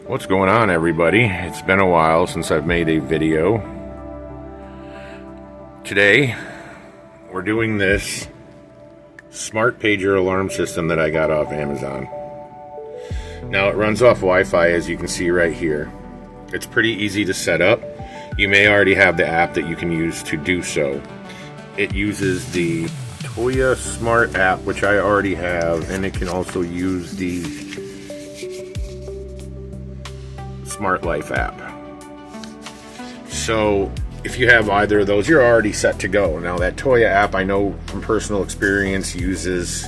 What's going on, everybody? It's been a while since I've made a video. Today we're doing this smart pager alarm system that I got off Amazon. Now it runs off Wi-Fi, as you can see right here. It's pretty easy to set up. You may already have the app that you can use to do so. It uses the Toya Smart app, which I already have, and it can also use the Smart Life app. So if you have either of those, you're already set to go. Now that Toya app, I know from personal experience, uses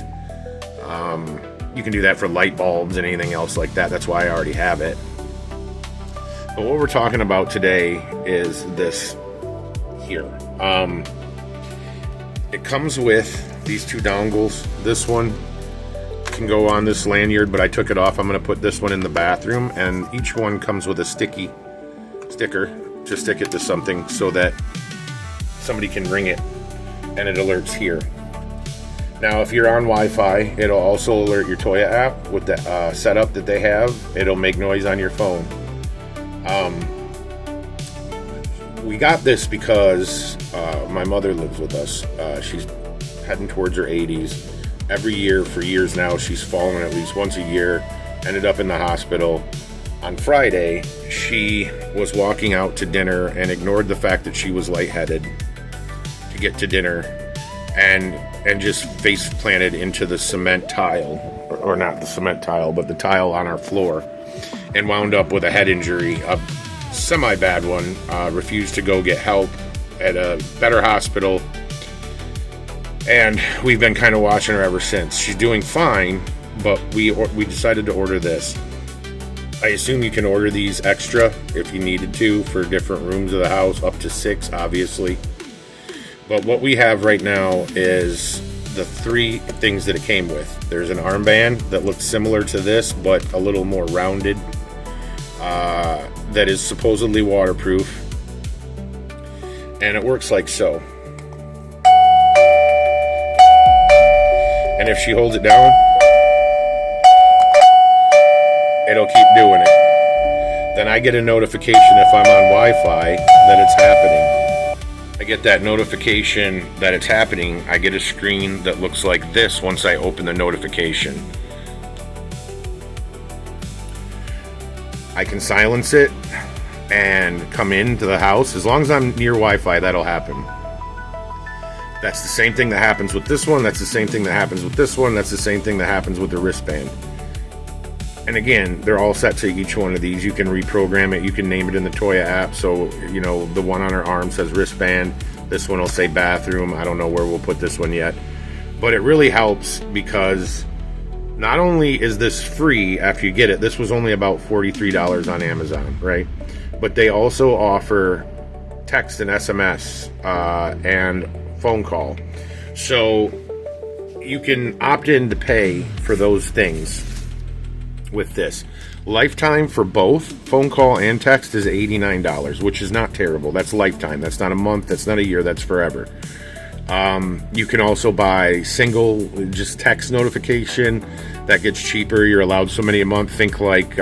you can do that for light bulbs and anything else like that. That's why I already have it. But what we're talking about today is this here. It comes with these two dongles. This one can go on this lanyard, but I took it off. I'm going to put this one in the bathroom, and each one comes with a sticker to stick it to something so that somebody can ring it and it alerts here. Now if you're on Wi-Fi, it'll also alert your Toya app with the setup that they have. It'll make noise on your phone. We got this because my mother lives with us. She's heading towards her 80s. Every year for years now, she's fallen at least once a year, ended up in the hospital. On Friday, she was walking out to dinner and ignored the fact that she was lightheaded to get to dinner, and just face planted into the cement tile, or not the cement tile, but the tile on our floor, and wound up with a head injury, a semi-bad one. Refused to go get help at a better hospital, and we've been kind of watching her ever since. She's doing fine, but we decided to order this. I assume you can order these extra if you needed to for different rooms of the house, up to 6 obviously. But what we have right now is the 3 things that it came with. There's an armband that looks similar to this but a little more rounded, that is supposedly waterproof, and it works like so. And if she holds it down, it'll keep doing it. Then I get a notification if I'm on Wi-Fi that it's happening. I get that notification that it's happening. I get a screen that looks like this once I open the notification. I can silence it and come into the house. As long as I'm near Wi-Fi, that'll happen. That's the same thing that happens with this one. That's the same thing that happens with this one. That's the same thing that happens with the wristband. And again, they're all set to each one of these. You can reprogram it. You can name it in the Toya app. So, you know, the one on her arm says wristband. This one will say bathroom. I don't know where we'll put this one yet. But it really helps because not only is this free after you get it, this was only about $43 on Amazon, right? But they also offer text and SMS and phone call. So you can opt in to pay for those things with this. Lifetime for both phone call and text is $89, which is not terrible. That's lifetime. That's not a month. That's not a year. That's forever. You can also buy single, just text notification. That gets cheaper. You're allowed so many a month. Think like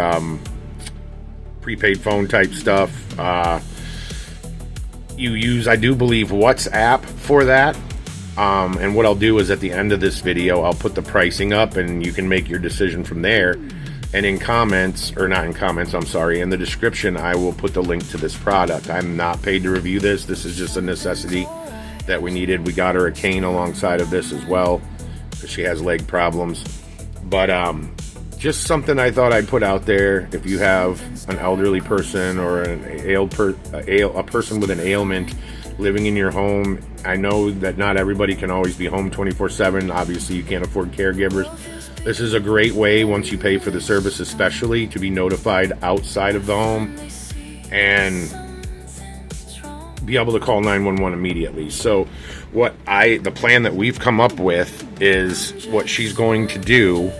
prepaid phone type stuff. You use, I do believe, WhatsApp for that. And what I'll do is at the end of this video, I'll put the pricing up and you can make your decision from there. And in comments, or not in comments, I'm sorry, in the description, I will put the link to this product. I'm not paid to review this. This is just a necessity that we needed. We got her a cane alongside of this as well because she has leg problems. But just something I thought I'd put out there. If you have an elderly person or a person with an ailment living in your home, I know that not everybody can always be home 24/7. Obviously, you can't afford caregivers. This is a great way, once you pay for the service especially, to be notified outside of the home and be able to call 911 immediately. So the plan that we've come up with is what she's going to do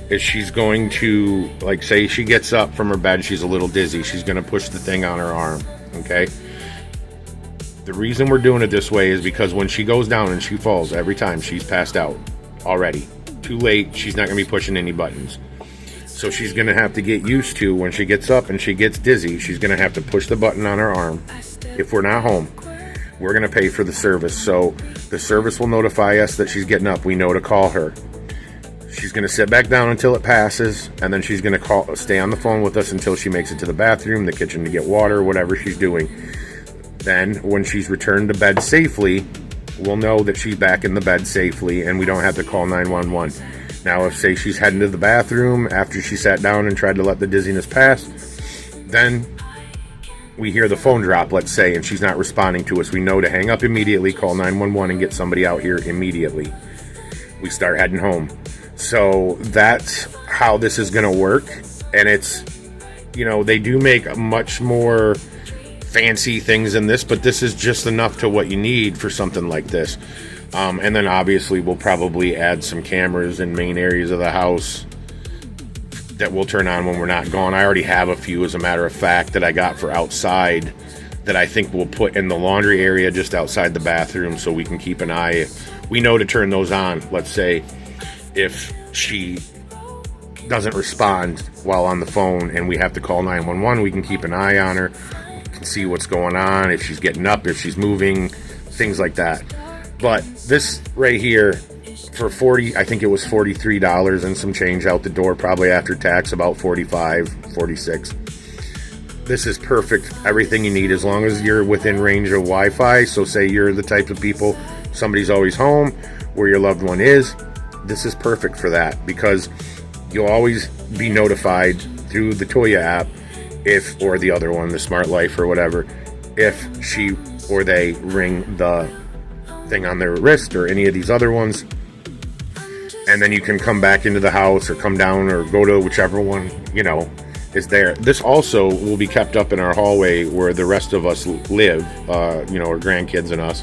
is she's going to, like, say she gets up from her bed, she's a little dizzy, she's going to push the thing on her arm, okay? The reason we're doing it this way is because when she goes down and she falls, every time she's passed out already. Too late, she's not going to be pushing any buttons. So she's going to have to get used to, when she gets up and she gets dizzy, she's going to have to push the button on her arm. If we're not home, we're going to pay for the service. So the service will notify us that she's getting up. We know to call her. She's going to sit back down until it passes, and then she's going to stay on the phone with us until she makes it to the bathroom, the kitchen to get water, whatever she's doing. Then when she's returned to bed safely, we'll know that she's back in the bed safely, and we don't have to call 911. Now, if, say, she's heading to the bathroom after she sat down and tried to let the dizziness pass, then we hear the phone drop, let's say, and she's not responding to us. We know to hang up immediately, call 911, and get somebody out here immediately. We start heading home. So that's how this is going to work. And it's, you know, they do make much more fancy things in this, but this is just enough to what you need for something like this. And then obviously we'll probably add some cameras in main areas of the house that we'll turn on when we're not gone. I already have a few, as a matter of fact, that I got for outside that I think we'll put in the laundry area just outside the bathroom, so we can keep an eye. We know to turn those on. Let's say if she doesn't respond while on the phone and we have to call 911, we can keep an eye on her, we can see what's going on, if she's getting up, if she's moving, things like that. But this right here, for I think it was $43 and some change out the door, probably after tax, about 45, 46. This is perfect, everything you need, as long as you're within range of Wi-Fi. So say you're the type of people, somebody's always home where your loved one is, this is perfect for that, because you'll always be notified through the Toya app, if, or the other one, the Smart Life or whatever, if she or they ring the thing on their wrist or any of these other ones. And then you can come back into the house or come down or go to whichever one, you know, is there. This also will be kept up in our hallway where the rest of us live, you know, our grandkids and us.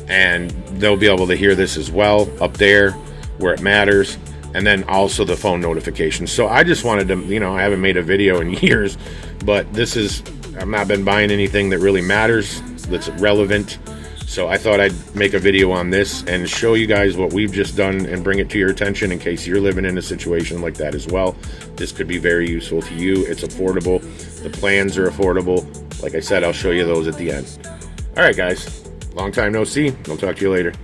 And they'll be able to hear this as well up there where it matters. And then also the phone notifications. So I just wanted to, you know, I haven't made a video in years, but this is, I've not been buying anything that really matters, that's relevant. So I thought I'd make a video on this and show you guys what we've just done and bring it to your attention in case you're living in a situation like that as well. This could be very useful to you. It's affordable. The plans are affordable. Like I said, I'll show you those at the end. All right, guys. Long time no see. I'll talk to you later.